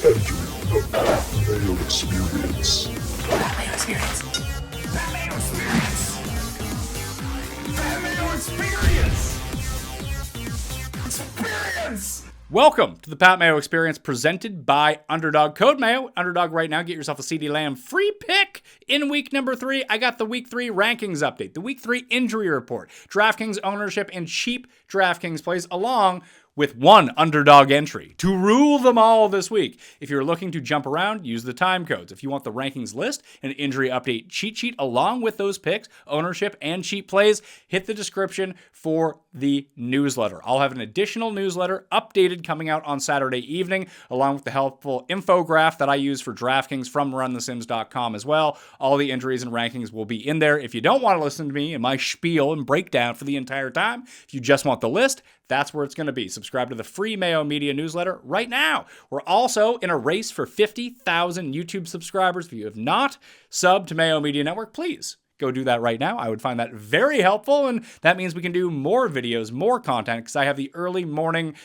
Entering the Mayo Experience. That Mayo Experience. That Mayo Experience. That Mayo Experience. Experience. Welcome to the Pat Mayo Experience presented by Underdog. Code Mayo. Underdog right now. Get yourself a CD Lamb free pick in week number 3. I got the week 3 rankings update, the week 3 injury report, DraftKings ownership, and cheap DraftKings plays along with one Underdog entry to rule them all this week. If you're looking to jump around, use the time codes. If you want the rankings list and injury update cheat sheet along with those picks, ownership, and cheap plays, hit the description for the newsletter. I'll have an additional newsletter updated coming out on Saturday evening, along with the helpful infograph that I use for DraftKings from runthesims.com as well. All the injuries and rankings will be in there. If you don't want to listen to me and my spiel and breakdown for the entire time, if you just want the list, that's where it's going to be. Subscribe to the free Mayo Media newsletter right now. We're also in a race for 50,000 YouTube subscribers. If you have not subbed to Mayo Media Network, please go do that right now. I would find that very helpful, and that means we can do more videos, more content, because I have the early morning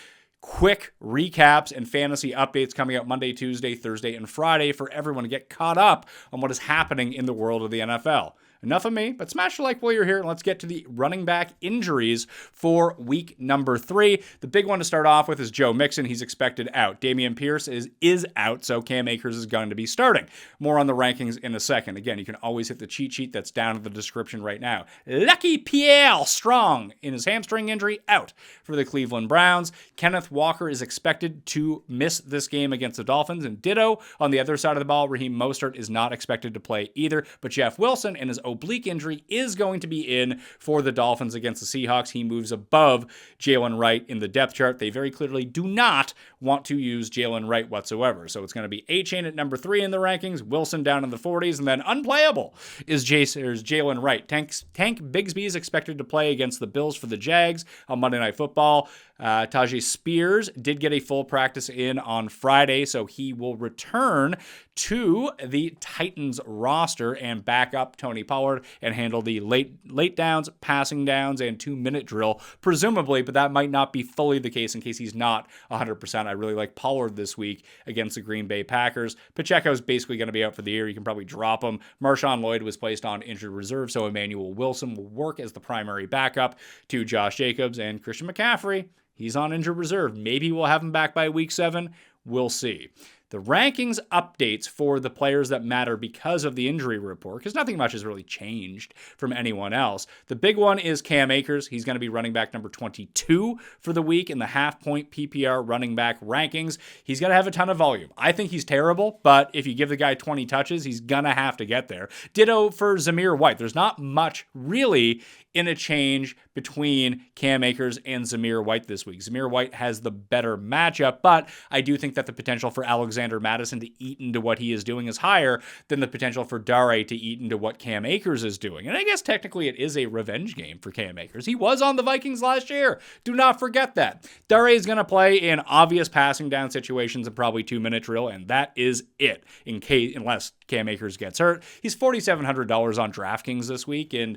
quick recaps and fantasy updates coming out Monday, Tuesday, Thursday, and Friday for everyone to get caught up on what is happening in the world of the NFL. Enough of me, but smash the like while you're here, and let's get to the running back injuries for week number 3. The big one to start off with is Joe Mixon. He's expected out. Dameon Pierce is out, so Cam Akers is going to be starting. More on the rankings in a second. Again, you can always hit the cheat sheet that's down in the description right now. Lucky Pierre Strong, in his hamstring injury, out for the Cleveland Browns. Kenneth Walker is expected to miss this game against the Dolphins, and ditto on the other side of the ball. Raheem Mostert is not expected to play either, but Jeff Wilson and his oblique injury is going to be in for the Dolphins against the Seahawks. He moves above Jalen Wright in the depth chart. They very clearly do not want to use Jalen Wright whatsoever. So it's going to be A-Chain at number 3 in the rankings, Wilson down in the 40s, and then unplayable is Jalen Wright. Tank Bigsby is expected to play against the Bills for the Jags on Monday Night Football. Tajay Spears did get a full practice in on Friday, so he will return to the Titans roster and back up Tony Pollard and handle the late downs, passing downs, and 2-minute drill, presumably, but that might not be fully the case in case he's not 100%. I really like Pollard this week against the Green Bay Packers. Pacheco's basically going to be out for the year. You can probably drop him. Marshawn Lloyd was placed on injured reserve, so Emmanuel Wilson will work as the primary backup to Josh Jacobs, and Christian McCaffrey, he's on injured reserve. Maybe we'll have him back by week 7. We'll see. The rankings updates for the players that matter because of the injury report, because nothing much has really changed from anyone else. The big one is Cam Akers. He's going to be running back number 22 for the week in the half-point PPR running back rankings. He's going to have a ton of volume. I think he's terrible, but if you give the guy 20 touches, he's going to have to get there. Ditto for Zamir White. There's not much really in a change between Cam Akers and Zamir White this week. Zamir White has the better matchup, but I do think that the potential for Alexander Mattison to eat into what he is doing is higher than the potential for Dare to eat into what Cam Akers is doing. And I guess technically it is a revenge game for Cam Akers. He was on the Vikings last year. Do not forget that. Dare is going to play in obvious passing down situations and probably 2-minute drill, and that is it, unless Cam Akers gets hurt. He's $4,700 on DraftKings this week, and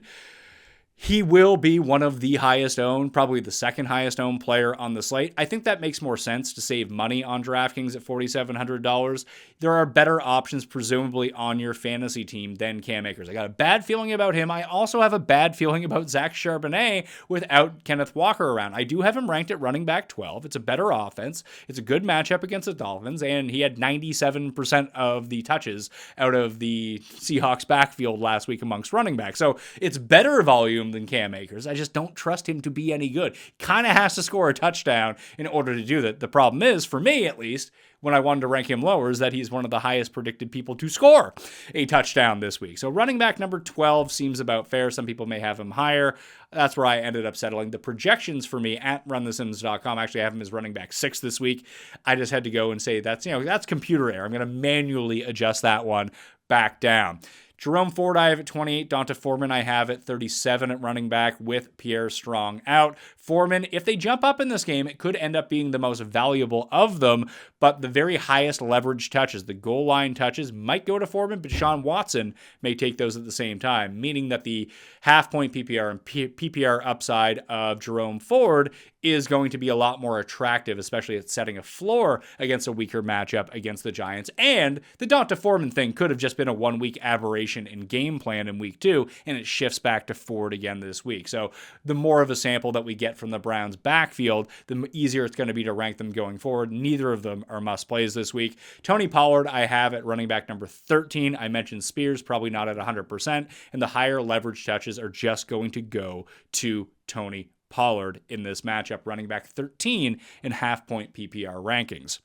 he will be one of the highest owned, probably the second highest owned player on the slate. I think that makes more sense to save money on DraftKings at $4,700. There are better options, presumably, on your fantasy team than Cam Akers. I got a bad feeling about him. I also have a bad feeling about Zach Charbonnet without Kenneth Walker around. I do have him ranked at running back 12. It's a better offense. It's a good matchup against the Dolphins, and he had 97% of the touches out of the Seahawks backfield last week amongst running backs. So it's better volume than Cam Akers. I just don't trust him to be any good. Kind of has to score a touchdown in order to do that. The problem is, for me at least, when I wanted to rank him lower, is that he's one of the highest predicted people to score a touchdown this week. So running back number 12 seems about fair. Some people may have him higher. That's where I ended up settling. The projections for me at runthesims.com, actually I have him as running back 6 this week. I just had to go and say that's computer error. I'm going to manually adjust that one back down. Jerome Ford I have at 28. Donta Foreman I have at 37 at running back with Pierre Strong out. Foreman, if they jump up in this game, it could end up being the most valuable of them, but the very highest leverage touches, the goal line touches, might go to Foreman, but Sean Watson may take those at the same time, meaning that the half-point PPR and PPR upside of Jerome Ford is going to be a lot more attractive, especially at setting a floor against a weaker matchup against the Giants. And the Donta Foreman thing could have just been a 1 week aberration in game plan in week 2, and it shifts back to Ford again this week. So the more of a sample that we get from the Browns backfield, the easier it's going to be to rank them going forward. Neither of them are must plays this week. Tony Pollard, I have at running back number 13. I mentioned Spears, probably not at 100%, and the higher leverage touches are just going to go to Tony Pollard in this matchup, running back 13 in half-point PPR rankings.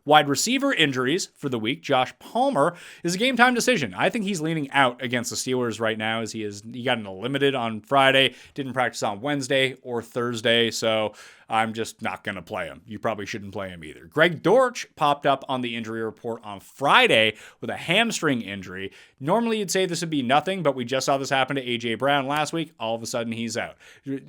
Wide receiver injuries for the week. Josh Palmer is a game time decision. I think he's leaning out against the Steelers right now, as he got in a limited on Friday, didn't practice on Wednesday or Thursday, so I'm just not going to play him. You probably shouldn't play him either. Greg Dortch popped up on the injury report on Friday with a hamstring injury. Normally you'd say this would be nothing, but we just saw this happen to A.J. Brown last week. All of a sudden he's out.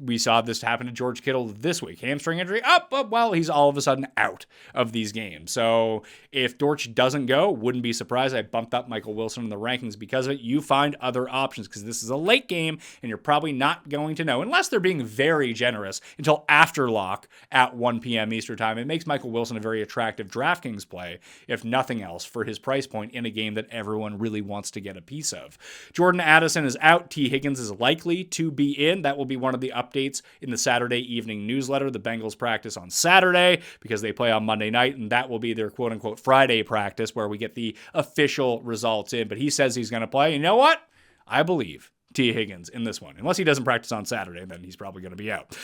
We saw this happen to George Kittle this week. Hamstring injury, well, he's all of a sudden out of these games. So if Dortch doesn't go, wouldn't be surprised. I bumped up Michael Wilson in the rankings because of it. You find other options because this is a late game and you're probably not going to know, unless they're being very generous, until after lock at 1 p.m. Eastern time. It makes Michael Wilson a very attractive DraftKings play, if nothing else, for his price point in a game that everyone really wants to get a piece of. Jordan Addison is out. T. Higgins is likely to be in. That will be one of the updates in the Saturday evening newsletter. The Bengals practice on Saturday because they play on Monday night, and that will be their quote-unquote Friday practice where we get the official results in. But he says he's going to play. You know what? I believe T. Higgins in this one. Unless he doesn't practice on Saturday, then he's probably going to be out.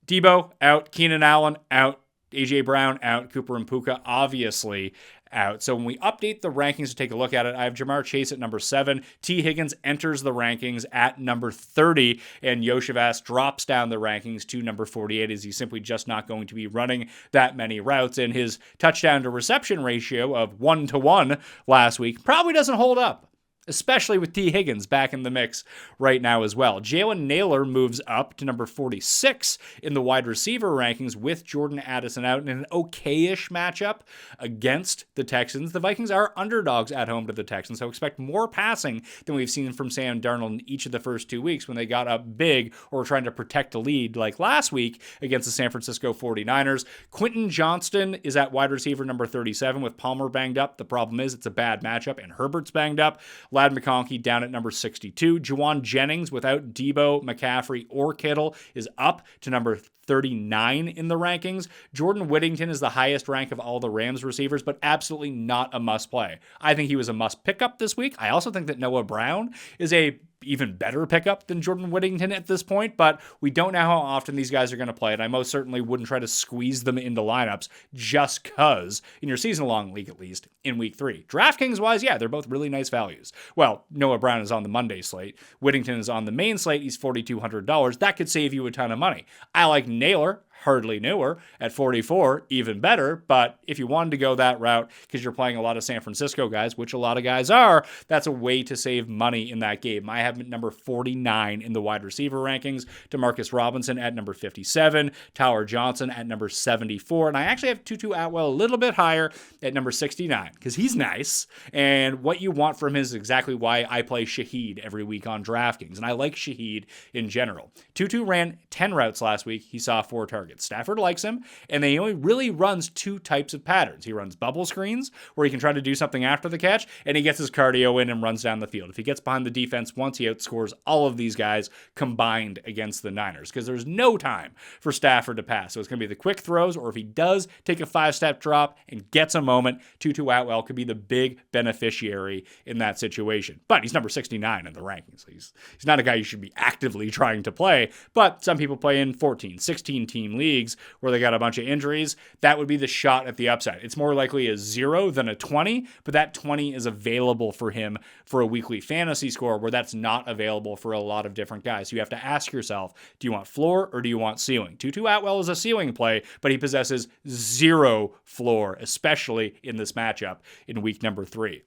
Debo out, Keenan Allen out, A.J. Brown out, Cooper and Puka obviously out. So when we update the rankings to take a look at it, I have Jamar Chase at number 7. T. Higgins enters the rankings at number 30, and Yoshivas drops down the rankings to number 48 as he's simply just not going to be running that many routes. And his touchdown to reception ratio of 1-to-1 last week probably doesn't hold up, especially with T. Higgins back in the mix right now as well. Jalen Naylor moves up to number 46 in the wide receiver rankings with Jordan Addison out in an okay-ish matchup against the Texans. The Vikings are underdogs at home to the Texans, so expect more passing than we've seen from Sam Darnold in each of the first 2 weeks when they got up big or were trying to protect a lead like last week against the San Francisco 49ers. Quentin Johnston is at wide receiver number 37 with Palmer banged up. The problem is it's a bad matchup and Herbert's banged up. Lad McConkey down at number 62. Juwan Jennings without Debo, McCaffrey, or Kittle is up to number 39 in the rankings. Jordan Whittington is the highest rank of all the Rams receivers, but absolutely not a must play. I think he was a must pickup this week. I also think that Noah Brown is a even better pickup than Jordan Whittington at this point, but we don't know how often these guys are going to play, and I most certainly wouldn't try to squeeze them into lineups just because, in your season-long league at least, in week 3. DraftKings-wise, yeah, they're both really nice values. Well, Noah Brown is on the Monday slate. Whittington is on the main slate. He's $4,200. That could save you a ton of money. I like Naylor, hardly newer, at 44, even better. But if you wanted to go that route because you're playing a lot of San Francisco guys, which a lot of guys are, that's a way to save money in that game. I have number 49 in the wide receiver rankings. DeMarcus Robinson at number 57, Tyler Johnson at number 74, and I actually have Tutu Atwell a little bit higher at number 69 because he's nice, and what you want from him is exactly why I play Shaheed every week on DraftKings, and I like Shaheed in general. Tutu ran 10 routes last week. He saw 4 targets. Stafford likes him, and he only really runs 2 types of patterns. He runs bubble screens, where he can try to do something after the catch, and he gets his cardio in and runs down the field. If he gets behind the defense once, he outscores all of these guys combined against the Niners, because there's no time for Stafford to pass. So it's going to be the quick throws, or if he does take a 5-step drop and gets a moment, Tutu Atwell could be the big beneficiary in that situation. But he's number 69 in the rankings. He's not a guy you should be actively trying to play, but some people play in 14, 16 team leagues where they got a bunch of injuries. That would be the shot at the upside. It's more likely a 0 than a 20, but that 20 is available for him for a weekly fantasy score where that's not available for a lot of different guys. So you have to ask yourself, do you want floor or do you want ceiling? Tutu Atwell is a ceiling play, but he possesses 0 floor, especially in this matchup in week number 3.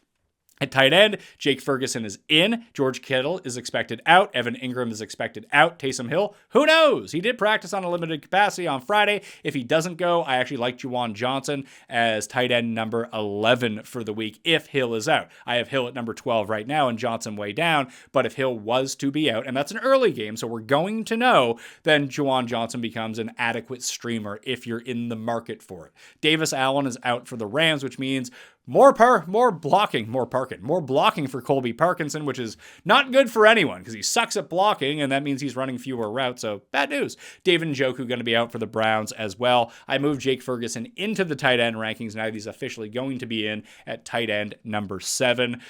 At tight end, Jake Ferguson is in. George Kittle is expected out. Evan Ingram is expected out. Taysom Hill, who knows? He did practice on a limited capacity on Friday. If he doesn't go, I actually like Juwan Johnson as tight end number 11 for the week if Hill is out. I have Hill at number 12 right now and Johnson way down, but if Hill was to be out, and that's an early game, so we're going to know, then Juwan Johnson becomes an adequate streamer if you're in the market for it. Davis Allen is out for the Rams, which means more blocking for Colby Parkinson, which is not good for anyone because he sucks at blocking, and that means he's running fewer routes, so bad news. David Njoku going to be out for the Browns as well. I moved Jake Ferguson into the tight end rankings. Now he's officially going to be in at tight end number 7.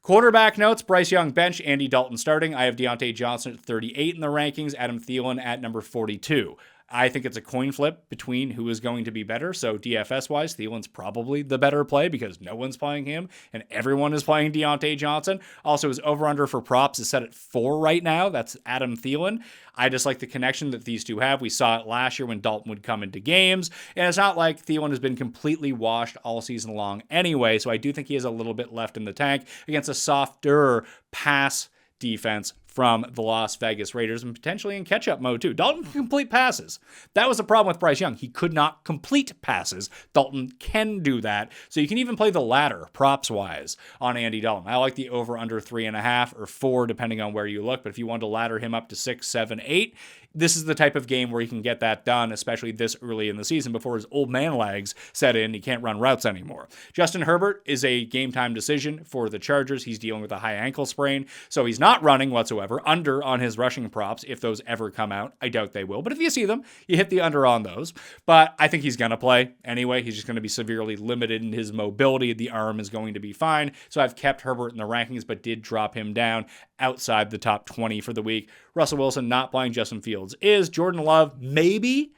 Quarterback notes, Bryce Young bench, Andy Dalton starting. I have Deontay Johnson at 38 in the rankings, Adam Thielen at number 42. I think it's a coin flip between who is going to be better. So DFS-wise, Thielen's probably the better play because no one's playing him and everyone is playing Deontay Johnson. Also, his over-under for props is set at 4 right now. That's Adam Thielen. I just like the connection that these two have. We saw it last year when Dalton would come into games, and it's not like Thielen has been completely washed all season long anyway, so I do think he has a little bit left in the tank against a softer pass defense from the Las Vegas Raiders and potentially in catch-up mode too. Dalton can complete passes. That was the problem with Bryce Young. He could not complete passes. Dalton can do that. So you can even play the latter, props-wise, on Andy Dalton. I like the over-under 3.5 or 4, depending on where you look. But if you want to ladder him up to 6, 7, 8, this is the type of game where you can get that done, especially this early in the season before his old man legs set in. He can't run routes anymore. Justin Herbert is a game-time decision for the Chargers. He's dealing with a high ankle sprain, so he's not running whatsoever. Under on his rushing props, if those ever come out. I doubt they will, but if you see them, you hit the under on those. But I think he's going to play anyway. He's just going to be severely limited in his mobility. The arm is going to be fine. So I've kept Herbert in the rankings, but did drop him down outside the top 20 for the week. Russell Wilson not playing. Justin Fields is. Jordan Love maybe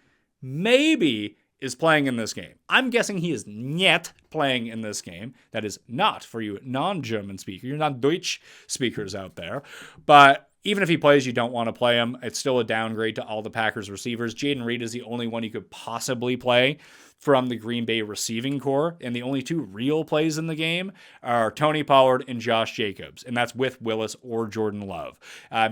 is playing in this game. I'm guessing he is not playing in this game. That is not for you non-German speakers, non-Deutsch speakers out there. But even if he plays, you don't want to play him. It's still a downgrade to all the Packers receivers. Jaden Reed is the only one you could possibly play from the Green Bay receiving core, and the only 2 real plays in the game are Tony Pollard and Josh Jacobs, and that's with Willis or Jordan Love.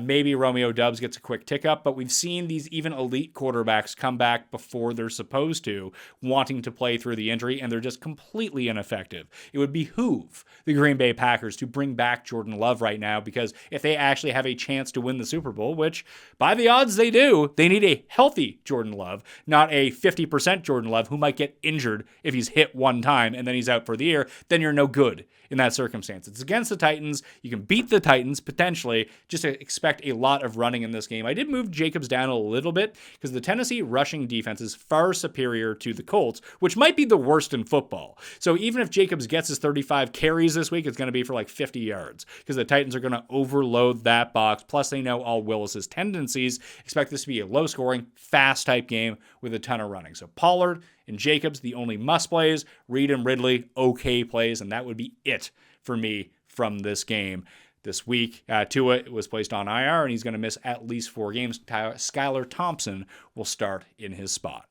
Maybe Romeo Doubs gets a quick tick up, but we've seen these even elite quarterbacks come back before they're supposed to, wanting to play through the injury, and they're just completely ineffective. It would behoove the Green Bay Packers to bring back Jordan Love right now, because if they actually have a chance to win the Super Bowl, which by the odds they do, they need a healthy Jordan Love, not a 50% Jordan Love who might get injured if he's hit one time and then he's out for the year. Then you're no good in that circumstance. It's against the Titans. You can beat the Titans potentially. Just expect a lot of running in this game. I did move Jacobs down a little bit because the Tennessee rushing defense is far superior to the Colts, which might be the worst in football. So even if Jacobs gets his 35 carries this week, it's going to be for like 50 yards because the Titans are going to overload that box. Plus they know all Willis's tendencies. Expect this to be a low scoring, fast type game with a ton of running. So Pollard and Jacobs, the only must plays. Reed and Ridley, okay plays, and that would be it for me from this game this week. Tua was placed on IR, and he's going to miss at least 4 games. Skylar Thompson will start in his spot.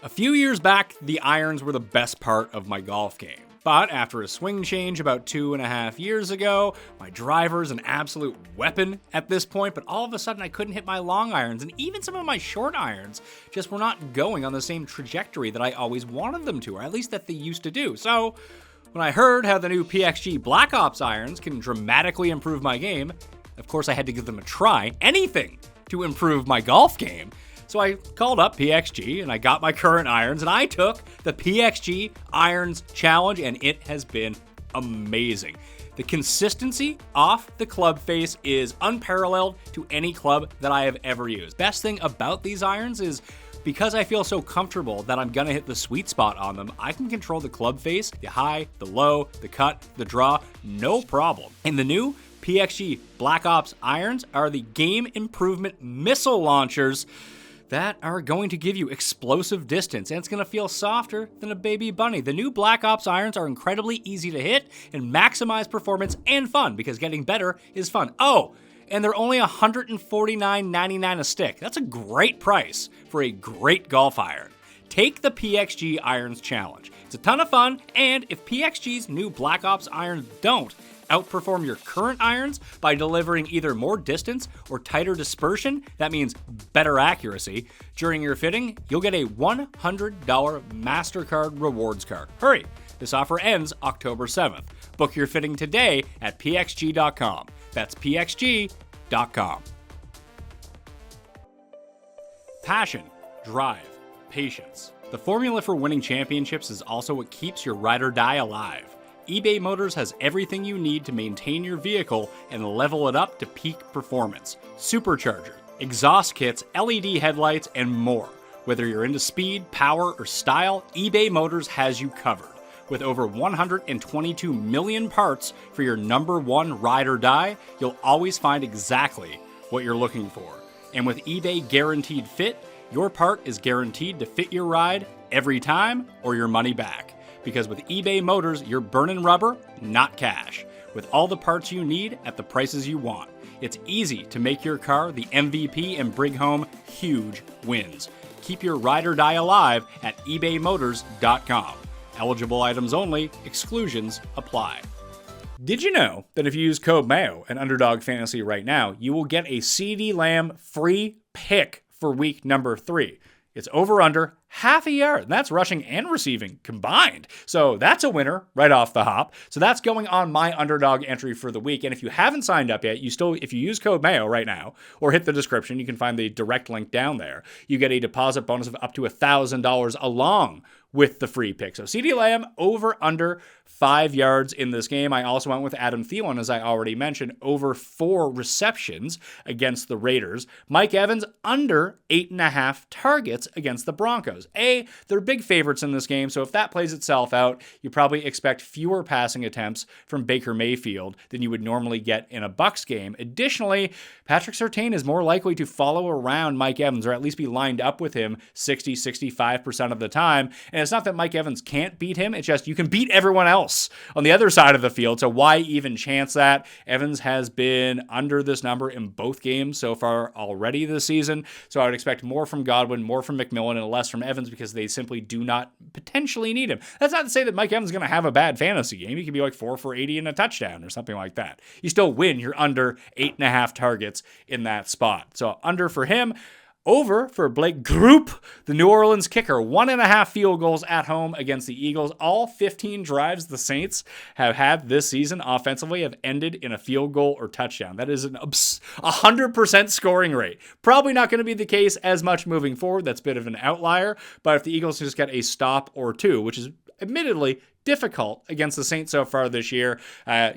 A few years back, the irons were the best part of my golf game. But after a swing change about 2.5 years ago, my driver's an absolute weapon at this point, but all of a sudden I couldn't hit my long irons, and even some of my short irons just were not going on the same trajectory that I always wanted them to, or at least that they used to do. So when I heard how the new PXG Black Ops irons can dramatically improve my game, of course I had to give them a try, anything to improve my golf game. So I called up PXG and I got my current irons and I took the PXG Irons Challenge and it has been amazing. The consistency off the club face is unparalleled to any club that I have ever used. Best thing about these irons is because I feel so comfortable that I'm gonna hit the sweet spot on them, I can control the club face, the high, the low, the cut, the draw, no problem. And the new PXG Black Ops irons are the game improvement missile launchers that are going to give you explosive distance, and it's going to feel softer than a baby bunny. The new Black Ops irons are incredibly easy to hit and maximize performance and fun, because getting better is fun. Oh, and they're only $149.99 a stick. That's a great price for a great golf iron. Take the PXG Irons Challenge. It's a ton of fun, and if PXG's new Black Ops irons don't outperform your current irons by delivering either more distance or tighter dispersion, that means better accuracy, during your fitting, you'll get a $100 MasterCard rewards card. Hurry! This offer ends October 7th. Book your fitting today at pxg.com. That's pxg.com. Passion, drive, patience. The formula for winning championships is also what keeps your ride or die alive. eBay Motors has everything you need to maintain your vehicle and level it up to peak performance. Supercharger, exhaust kits, LED headlights, and more. Whether you're into speed, power, or style, eBay Motors has you covered. With over 122 million parts for your number one ride or die, you'll always find exactly what you're looking for. And with eBay Guaranteed Fit, your part is guaranteed to fit your ride every time or your money back. Because with eBay Motors, you're burning rubber, not cash. With all the parts you need at the prices you want. It's easy to make your car the MVP and bring home huge wins. Keep your ride or die alive at ebaymotors.com. Eligible items only, exclusions apply. Did you know that if you use code Mayo and Underdog Fantasy right now, you will get a CeeDee Lamb free pick for week number 3? It's over under half a yard, and that's rushing and receiving combined. So that's a winner right off the hop. So that's going on my Underdog entry for the week. And if you haven't signed up yet, if you use code Mayo right now or hit the description, you can find the direct link down there. You get a deposit bonus of up to $1,000 along with the free pick. So CeeDee Lamb over under 5 yards in this game. I also went with Adam Thielen, as I already mentioned, over 4 receptions against the Raiders. Mike Evans under 8.5 targets against the Broncos. They're big favorites in this game, so if that plays itself out, you probably expect fewer passing attempts from Baker Mayfield than you would normally get in a Bucs game. Additionally, Patrick Surtain is more likely to follow around Mike Evans, or at least be lined up with him 60-65% of the time. And it's not that Mike Evans can't beat him, it's just you can beat everyone else on the other side of the field, so why even chance that? Evans has been under this number in both games so far already this season, so I would expect more from Godwin, more from McMillan, and less from Evans because they simply do not potentially need him. That's not to say that Mike Evans is going to have a bad fantasy game. He could be like 4 for 80 and a touchdown or something like that. You still win. You're under 8.5 targets in that spot. So under for him. Over for Blake Group, the New Orleans kicker. 1.5 field goals at home against the Eagles. All 15 drives the Saints have had this season offensively have ended in a field goal or touchdown. That is an 100% scoring rate. Probably not going to be the case as much moving forward. That's a bit of an outlier. But if the Eagles just get a stop or two, which is admittedly difficult against the Saints so far this year.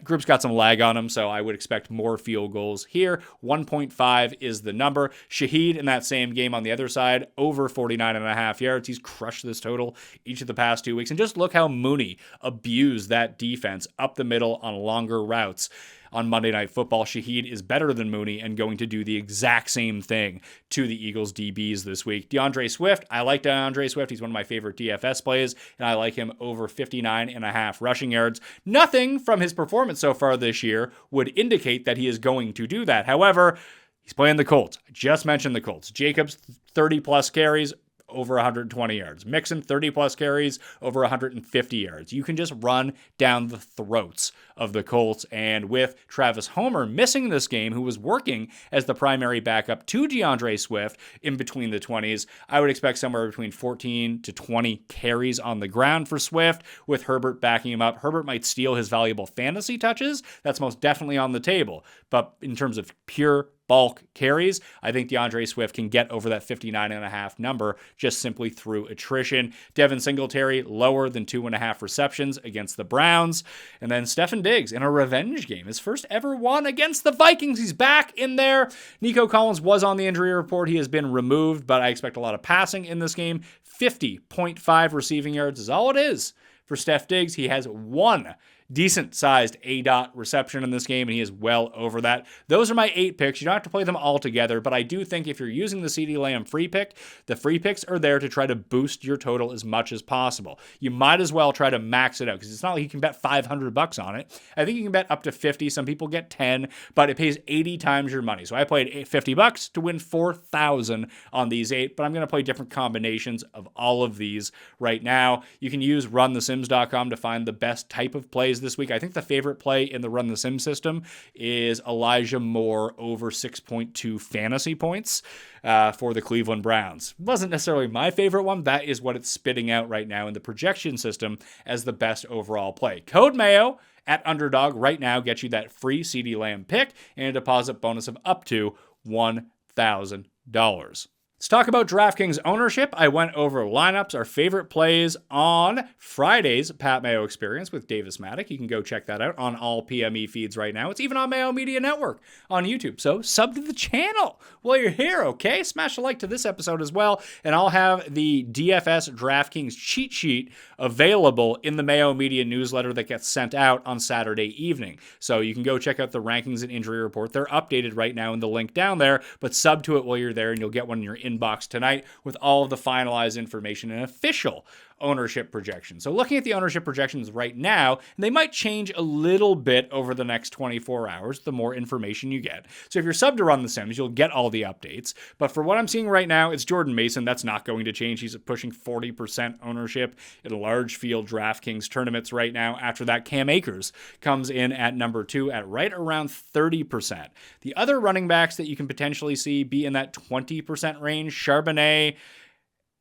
Group's got some lag on him, so I would expect more field goals here. 1.5 is the number. Shaheed in that same game on the other side, over 49.5 yards. He's crushed this total each of the past 2 weeks. And just look how Mooney abused that defense up the middle on longer routes. On Monday Night Football, Shaheed is better than Mooney and going to do the exact same thing to the Eagles DBs this week. DeAndre Swift, I like DeAndre Swift. He's one of my favorite DFS plays, and I like him over 59.5 rushing yards. Nothing from his performance so far this year would indicate that he is going to do that. However, he's playing the Colts. I just mentioned the Colts. Jacobs, 30-plus carries, over 120 yards. Mixon, 30-plus carries, over 150 yards. You can just run down the throats of the Colts. And with Travis Homer missing this game, who was working as the primary backup to DeAndre Swift in between the 20s, I would expect somewhere between 14 to 20 carries on the ground for Swift, with Herbert backing him up. Herbert might steal his valuable fantasy touches. That's most definitely on the table. But in terms of pure bulk carries, I think DeAndre Swift can get over that 59.5 number just simply through attrition. Devin Singletary, lower than 2.5 receptions against the Browns. And then Stefan Diggs in a revenge game, his first ever one against the Vikings. He's back in there. Nico Collins was on the injury report. He has been removed, but I expect a lot of passing in this game. 50.5 receiving yards is all it is for Steph Diggs. He has 1 decent sized A-dot reception in this game, and he is well over that. Those are my 8 picks. You don't have to play them all together, but I do think if you're using the CeeDee Lamb free pick, the free picks are there to try to boost your total as much as possible. You might as well try to max it out because it's not like you can bet $500 on it. I think you can bet up to 50. Some people get 10, but it pays 80 times your money. So I played $50 to win 4,000 on these 8, but I'm going to play different combinations of all of these right now. You can use runthesims.com to find the best type of plays this week. I think the favorite play in the Run the Sim system is Elijah Moore over 6.2 fantasy points for the Cleveland Browns. Wasn't necessarily my favorite one. That is what it's spitting out right now in the projection system as the best overall play. Code Mayo at Underdog right now gets you that free CeeDee Lamb pick and a deposit bonus of up to $1,000. Let's talk about DraftKings ownership. I went over lineups, our favorite plays on Friday's Pat Mayo Experience with Davis Maddock. You can go check that out on all PME feeds right now. It's even on Mayo Media Network on YouTube. So sub to the channel while you're here, okay? Smash a like to this episode as well. And I'll have the DFS DraftKings cheat sheet available in the Mayo Media newsletter that gets sent out on Saturday evening. So you can go check out the rankings and injury report. They're updated right now in the link down there, but sub to it while you're there and you'll get one in your inbox tonight with all of the finalized information and official ownership projections. So looking at the ownership projections right now, they might change a little bit over the next 24 hours, the more information you get. So if you're sub to Run the Sims, you'll get all the updates. But for what I'm seeing right now, it's Jordan Mason. That's not going to change. He's pushing 40% ownership in large field DraftKings tournaments right now. After that, Cam Akers comes in at number 2 at right around 30%. The other running backs that you can potentially see be in that 20% range, Charbonnet,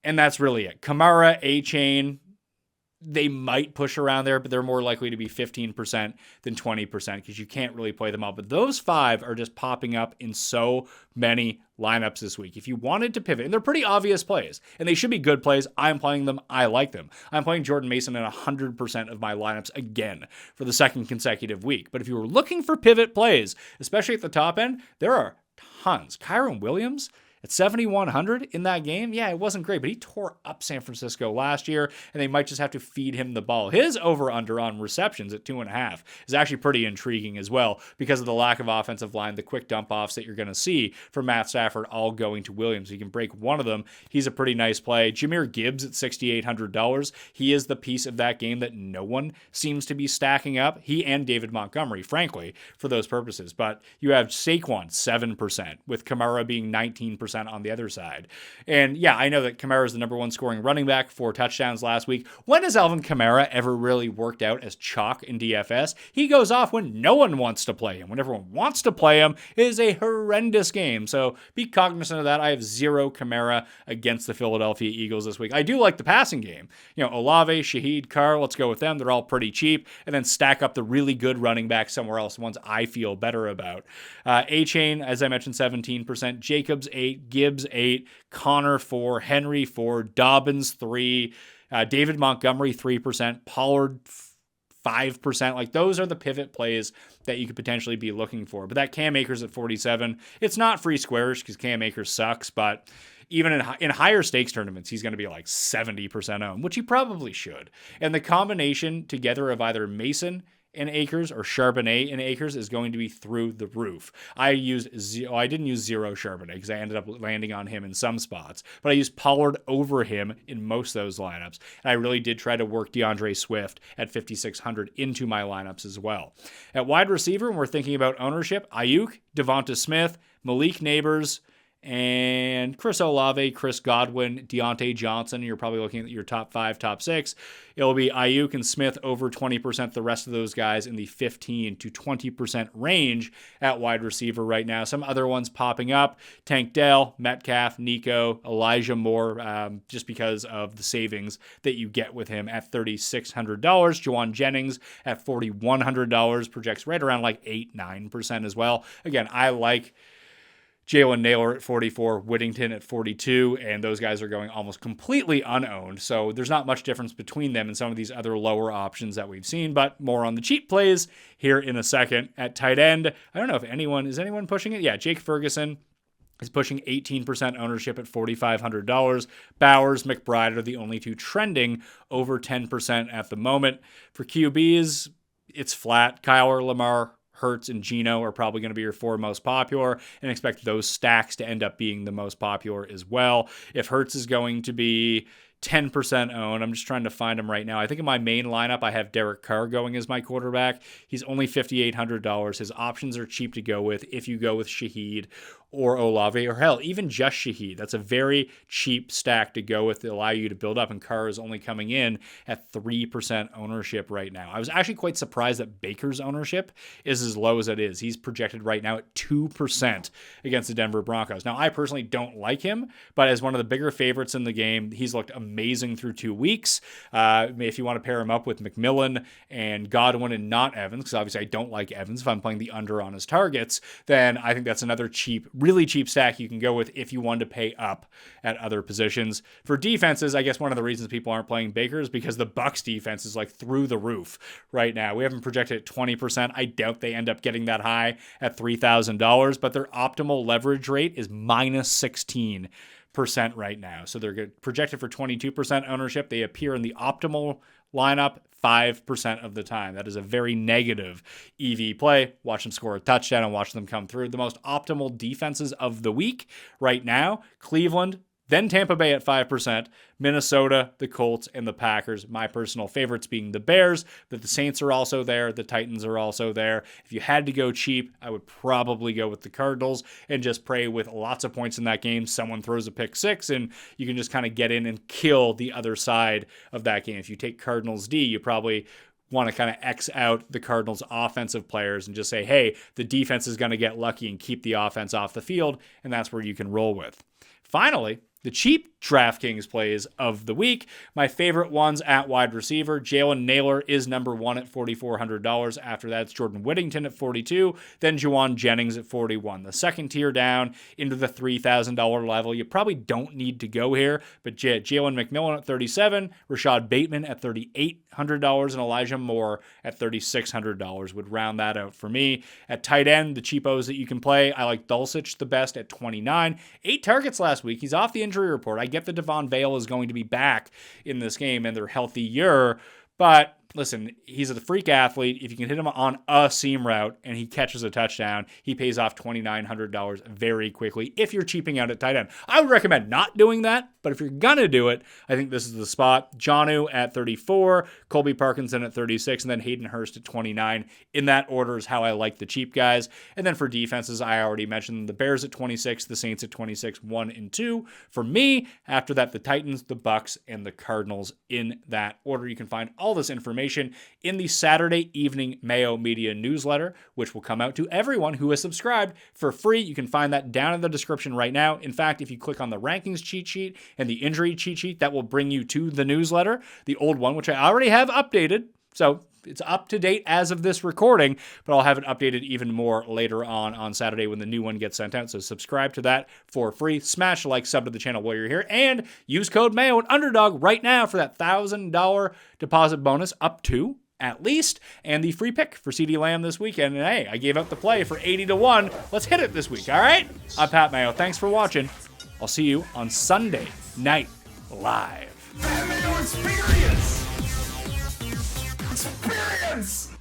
and that's really it. Kamara, A-Chain, they might push around there, but they're more likely to be 15% than 20% because you can't really play them all. But those 5 are just popping up in so many lineups this week. If you wanted to pivot, and they're pretty obvious plays, and they should be good plays, I'm playing them. I like them. I'm playing Jordan Mason in 100% of my lineups again for the second consecutive week. But if you were looking for pivot plays, especially at the top end, there are tons. Kyron Williams at 7,100 in that game, yeah, it wasn't great, but he tore up San Francisco last year, and they might just have to feed him the ball. His over-under on receptions at 2.5 is actually pretty intriguing as well because of the lack of offensive line, the quick dump-offs that you're going to see for Matt Stafford all going to Williams. He can break one of them. He's a pretty nice play. Jahmyr Gibbs at $6,800. He is the piece of that game that no one seems to be stacking up. He and David Montgomery, frankly, for those purposes. But you have Saquon, 7%, with Kamara being 19% on the other side. And yeah, I know that Kamara is the number 1 scoring running back, 4 touchdowns last week. When has Alvin Kamara ever really worked out as chalk in DFS? He goes off when no one wants to play him. When everyone wants to play him, it is a horrendous game. So be cognizant of that. I have 0 Kamara against the Philadelphia Eagles this week. I do like the passing game. You know, Olave, Shaheed, Carr, let's go with them. They're all pretty cheap. And then stack up the really good running backs somewhere else, the ones I feel better about. A-Chain, as I mentioned, 17%. Jacobs, 8%. Gibbs 8, Connor 4, Henry 4, Dobbins 3, David Montgomery 3%, Pollard 5%. Like those are the pivot plays that you could potentially be looking for. But that Cam Akers at 47, it's not free squarish because Cam Akers sucks, but even in higher stakes tournaments, he's going to be like 70% owned, which he probably should. And the combination together of either Mason in Akers or Charbonnet in Akers is going to be through the roof. I didn't use 0 Charbonnet because I ended up landing on him in some spots, but I used Pollard over him in most of those lineups. And I really did try to work DeAndre Swift at 5,600 into my lineups as well. At wide receiver, when we're thinking about ownership, Ayuk, Devonta Smith, Malik Neighbors, and Chris Olave, Chris Godwin, Deontay Johnson. You're probably looking at your top 5, top 6. It'll be Ayuk and Smith over 20%. The rest of those guys in the 15 to 20% range at wide receiver right now. Some other ones popping up. Tank Dell, Metcalf, Nico, Elijah Moore, just because of the savings that you get with him at $3,600. Juwan Jennings at $4,100 projects right around like 8-9% as well. Again, I like Jalen Naylor at 44, Whittington at 42, and those guys are going almost completely unowned. So there's not much difference between them and some of these other lower options that we've seen, but more on the cheap plays here in a second. At tight end, I don't know if is anyone pushing it? Yeah, Jake Ferguson is pushing 18% ownership at $4,500. Bowers, McBride are the only 2 trending over 10% at the moment. For QBs, it's flat. Kyler, Lamar, Hurts, and Geno are probably going to be your 4 most popular, and expect those stacks to end up being the most popular as well. If Hurts is going to be 10% owned. I'm just trying to find him right now. I think in my main lineup, I have Derek Carr going as my quarterback. He's only $5,800. His options are cheap to go with if you go with Shaheed or Olave, or hell, even just Shaheed. That's a very cheap stack to go with to allow you to build up, and Carr is only coming in at 3% ownership right now. I was actually quite surprised that Baker's ownership is as low as it is. He's projected right now at 2% against the Denver Broncos. Now, I personally don't like him, but as one of the bigger favorites in the game, he's looked amazing through 2 weeks. If you want to pair him up with McMillan and Godwin and not Evans, because obviously I don't like Evans if I'm playing the under on his targets, then I think that's another really cheap stack you can go with if you want to pay up at other positions. For defenses, I guess one of the reasons people aren't playing Baker is because the Bucs defense is like through the roof right now. We haven't projected at 20%. I doubt they end up getting that high at $3,000, but their optimal leverage rate is -16% right now. So they're projected for 22% ownership. They appear in the optimal lineup 5% of the time. That is a very negative EV play. Watch them score a touchdown and watch them come through. The most optimal defenses of the week right now: Cleveland, then Tampa Bay at 5%, Minnesota, the Colts, and the Packers. My personal favorites being the Bears, but the Saints are also there. The Titans are also there. If you had to go cheap, I would probably go with the Cardinals and just pray with lots of points in that game someone throws a pick six, and you can just kind of get in and kill the other side of that game. If you take Cardinals D, you probably want to kind of X out the Cardinals offensive players and just say, hey, the defense is going to get lucky and keep the offense off the field, and that's where you can roll with. Finally, the cheap DraftKings plays of the week. My favorite ones at wide receiver: Jalen Naylor is number 1 at $4,400. After that, it's Jordan Whittington at $42, then Juwan Jennings at $41. The second tier down into the $3,000 level. You probably don't need to go here, but Jalen McMillan at $37, Rashad Bateman at $3,800, and Elijah Moore at $3,600 would round that out for me. At tight end, the cheapos that you can play, I like Dulcich the best at $29. 8 targets last week. He's off the injury report. I get that Devon Vale is going to be back in this game and they're healthier, but listen, he's a freak athlete. If you can hit him on a seam route and he catches a touchdown, he pays off $2,900 very quickly if you're cheaping out at tight end. I would recommend not doing that, but if you're going to do it, I think this is the spot. Jonnu at 34, Colby Parkinson at 36, and then Hayden Hurst at 29. In that order is how I like the cheap guys. And then for defenses, I already mentioned the Bears at 26, the Saints at 26, 1 and 2. For me, after that, the Titans, the Bucs, and the Cardinals in that order. You can find all this information in the Saturday evening Mayo Media newsletter, which will come out to everyone who has subscribed for free. You can find that down in the description right now. In fact, if you click on the rankings cheat sheet and the injury cheat sheet, that will bring you to the newsletter, the old one, which I already have updated. So it's up to date as of this recording, but I'll have it updated even more later on Saturday when the new one gets sent out. So subscribe to that for free. Smash a like, sub to the channel while you're here, and use code Mayo and Underdog right now for that $1,000 deposit bonus up to at least, and the free pick for CeeDee Lamb this weekend. And hey, I gave out the play for 80-1. Let's hit it this week, all right? I'm Pat Mayo. Thanks for watching. I'll see you on Sunday Night Live. Mayo experience! Experience!